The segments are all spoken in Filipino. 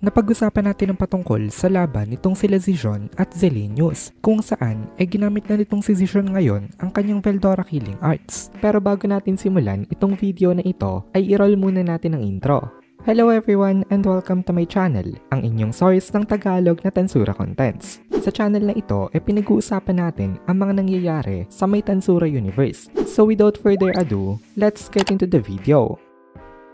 Napag-usapan natin ang patungkol sa laban nitong sila Zijon at Zilenius, kung saan ginamit na nitong si Zijon ngayon ang kanyang Veldora Killing Arts. Pero bago natin simulan itong video na ito, ay i-roll muna natin ang intro. Hello everyone and welcome to my channel, ang inyong source ng Tagalog na Tansura Contents. Sa channel na ito pinag-uusapan natin ang mga nangyayari sa may Tansura universe. So without further ado, let's get into the video.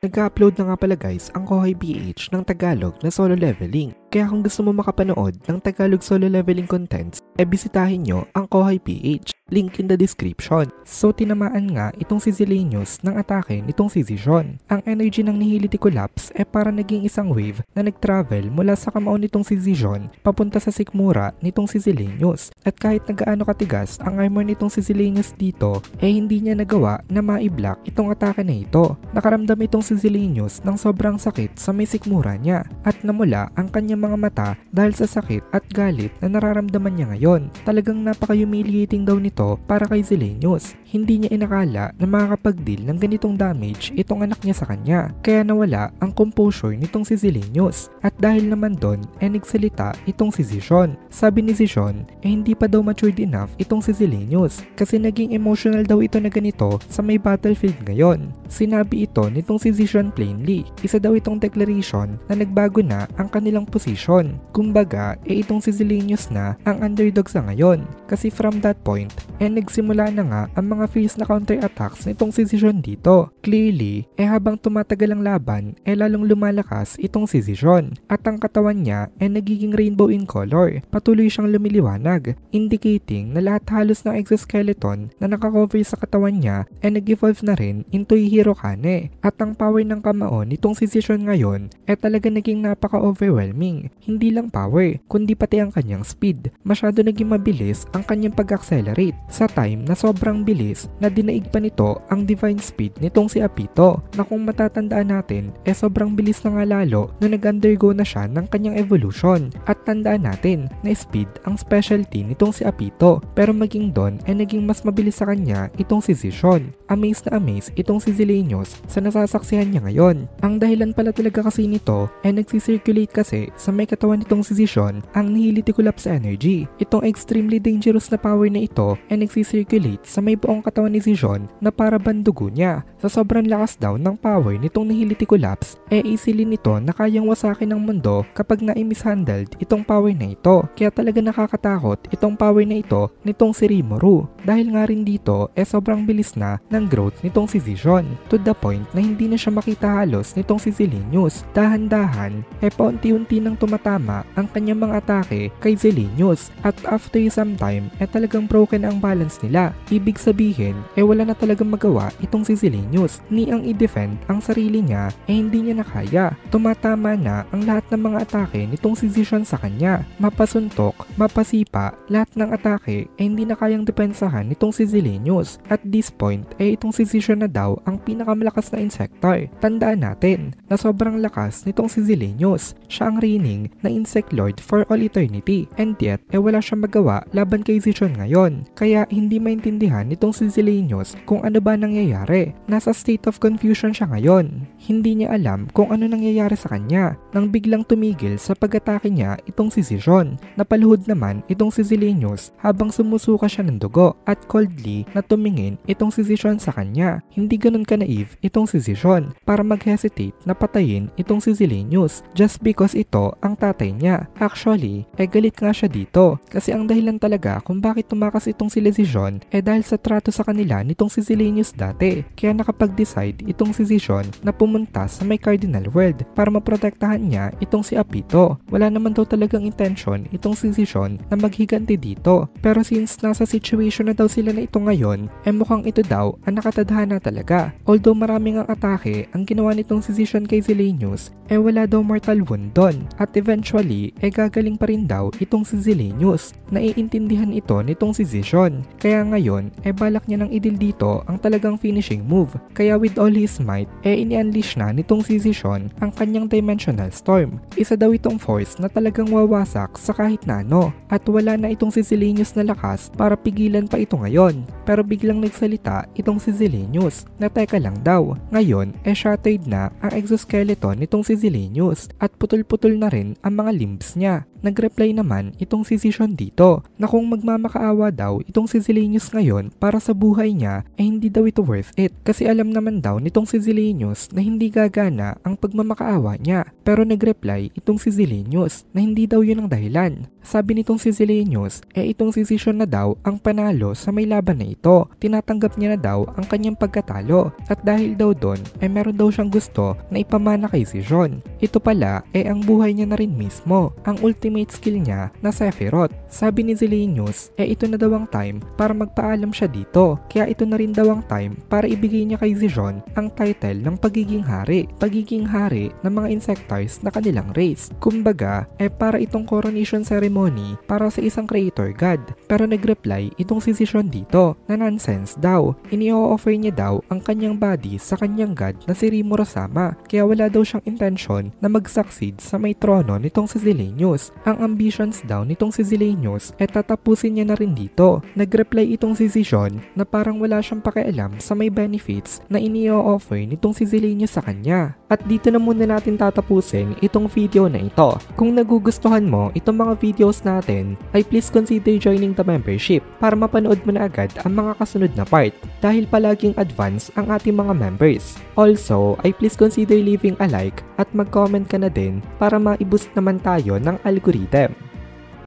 Nag-upload na nga pala guys ang Kohay PH ng Tagalog na solo leveling. Kaya kung gusto mo makapanood ng Tagalog solo leveling contents, bisitahin nyo ang Kohay PH. Link in the description. So tinamaan nga itong si Zilenius ng atake nitong si Zijon. Ang energy ng Nihility Collapse para naging isang wave na nag-travel mula sa kamao nitong si Zijon papunta sa sikmura nitong si Zilenius. At kahit nagaano katigas ang armor nitong si Zilenius dito, hindi niya nagawa na ma-block itong atake na ito. Nakaramdam itong si Zilenius ng sobrang sakit sa may sikmura niya at namula ang kanyang mga mata dahil sa sakit at galit na nararamdaman niya ngayon. Talagang napaka-humiliating daw nito para kay Zilenius. Hindi niya inakala na makakapag-deal ng ganitong damage itong anak niya sa kanya. Kaya nawala ang composure nitong si Zilenius. At dahil naman doon, nagsalita itong si Zijon. Sabi ni Zijon, hindi pa daw matured enough itong si Zilenius kasi naging emotional daw ito na ganito sa may battlefield ngayon. Sinabi ito nitong si Zijon plainly. Isa daw itong declaration na nagbago na ang kanilang position. Kumbaga, itong si Zilenius na ang underdog sa ngayon. Kasi from that point, nagsimula na nga ang mga fierce na counter-attacks nitong si Zijon dito. Clearly, habang tumatagal ang laban, lalong lumalakas itong si Zijon. At ang katawan niya nagiging rainbow in color. Patuloy siyang lumiliwanag, indicating na lahat halos ng exoskeleton na nakakover sa katawan niya nag-evolve na rin into Hirokane. At ang power ng kamao nitong si Zijon ngayon talaga naging napaka-overwhelming. Hindi lang power, kundi pati ang kanyang speed. Masyado naging mabilis ang kanyang pag-accelerate sa time na sobrang bilis na dinaig pa nito ang divine speed nitong si Apito, na kung matatandaan natin sobrang bilis na nga lalo na nag-undergo na siya ng kanyang evolution. At tandaan natin na speed ang specialty nitong si Apito, pero maging doon naging mas mabilis sa kanya itong si Zijon. Amaze na amaze itong si Zilenius sa nasasaksihan niya ngayon. Ang dahilan pala talaga kasi nito nagsisirculate kasi sa may katawan nitong si Zijon ang Nihility Collapse energy. Itong extremely dangerous na power na ito nagsisirculate sa may buong katawan ni Zijon na para bandugo niya. Sa sobrang lakas daw ng power nitong Nihility Collapse, easily nito na kayang wasakin ng mundo kapag na-mishandled itong power na ito. Kaya talaga nakakatakot itong power na ito nitong si Rimuru. Dahil nga rin dito sobrang bilis na ng growth nitong si Zijon, to the point na hindi na siya makita halos nitong si Zilenius. Dahan-dahan paunti-unti nang tumatama ang kanyang mga atake kay Zilenius at after some time talagang broken ang balance nila. Ibig sabihin wala na talagang magawa itong si Zilenius, ni ang i-defend ang sarili niya hindi niya na kaya. Tumatama na ang lahat ng mga atake nitong si Zijon sa kanya. Mapasuntok, mapasipa, lahat ng atake hindi na kayang depensahan nitong si Zilenius. At this point itong si Zijon na daw ang pinakamalakas na Insector. Tandaan natin na sobrang lakas nitong si Zilenius. Siya ang reigning na Insect Lord for all eternity, and yet wala siyang magawa laban kay Zijon ngayon. Kaya hindi maintindihan nitong si Zilenius kung ano ba nangyayari. Nasa state of confusion siya ngayon. Hindi niya alam kung ano nangyayari sa kanya nang biglang tumigil sa pag-atake niya itong si Zijon. Napaluhod naman itong si Zilenius habang sumusuka siya ng dugo at coldly na tumingin itong si Zijon sa kanya. Hindi ganun ka-naive itong si Zijon para mag-hesitate na patayin itong si Zilenius just because ito ang tatay niya. Actually, galit nga siya dito kasi ang dahilan talaga kung bakit tumakas itong si Zijon dahil sa trato sa kanila nitong si Zilenius dati. Kaya nakapag-decide itong si Zijon na pumunta sa may Cardinal World para maprotektahan niya itong si Apito. Wala naman daw talagang intention itong si Zijon na maghiganti dito, pero since nasa situation na daw sila na ito ngayon, mukhang ito daw ang nakatadhana talaga. Although maraming ang atake ang ginawa nitong si Zijon kay Zilenius, wala daw mortal wound doon. At eventually, gagaling pa rin daw itong si Zilenius. Naiintindihan ito nitong si Zijon. Kaya ngayon, balak niya nang idil dito ang talagang finishing move. Kaya with all his might, ini-unleash na-unleash na nitong si Zision ang kanyang Dimensional Storm. Isa daw itong force na talagang wawasak sa kahit na ano at wala na itong si Zillenius na lakas para pigilan pa ito ngayon. Pero biglang nagsalita itong si Zillenius na teka lang daw, ngayon shattered na ang exoskeleton nitong si Zillenius at putol-putol na rin ang mga limbs niya. Nag-reply naman itong si Zision dito na kung magmamakaawa daw itong si Zillenius ngayon para sa buhay niya ay hindi daw ito worth it kasi alam naman daw nitong si Zillenius na hindi gagana ang pagmamakaawa niya. Pero nag-reply itong si Zillenius na hindi daw yun ang dahilan. Sabi nitong si Zillenius itong si Zision na daw ang panalo sa may laban na ito. Tinatanggap niya na daw ang kanyang pagkatalo at dahil daw doon meron daw siyang gusto na ipamana kay Zision. Ito pala ang buhay niya na rin mismo, ang ultimate skill niya na Sephiroth. Sabi ni Zillenius ito na daw ang time para magpaalam siya dito, kaya ito na rin daw ang time para ibigay niya kay Zision ang title ng pagiging hari ng mga Insectoids na kanilang race. Kumbaga para itong coronation ceremony para sa isang creator god. Pero nag-reply itong si Zision dito na nonsense daw. Ini-offer niya daw ang kanyang body sa kanyang god na si Rimurosama, kaya wala daw siyang intention na mag-succeed sa may trono nitong si Zillenius. Ang ambitions daw nitong si Zillenius tatapusin niya na rin dito. Nag-reply itong si Zision na parang wala siyang pakialam sa may benefits na ini-offer nitong si Zillenius sa kanya. At dito na muna natin tatapusin itong video na ito. Kung nagugustuhan mo itong mga videos natin ay please consider joining the membership para mapanood mo na agad ang mga kasunod na part dahil palaging advance ang ating mga members. Also ay please consider leaving a like at mag-comment ka na din para ma-boost naman tayo ng algorithm.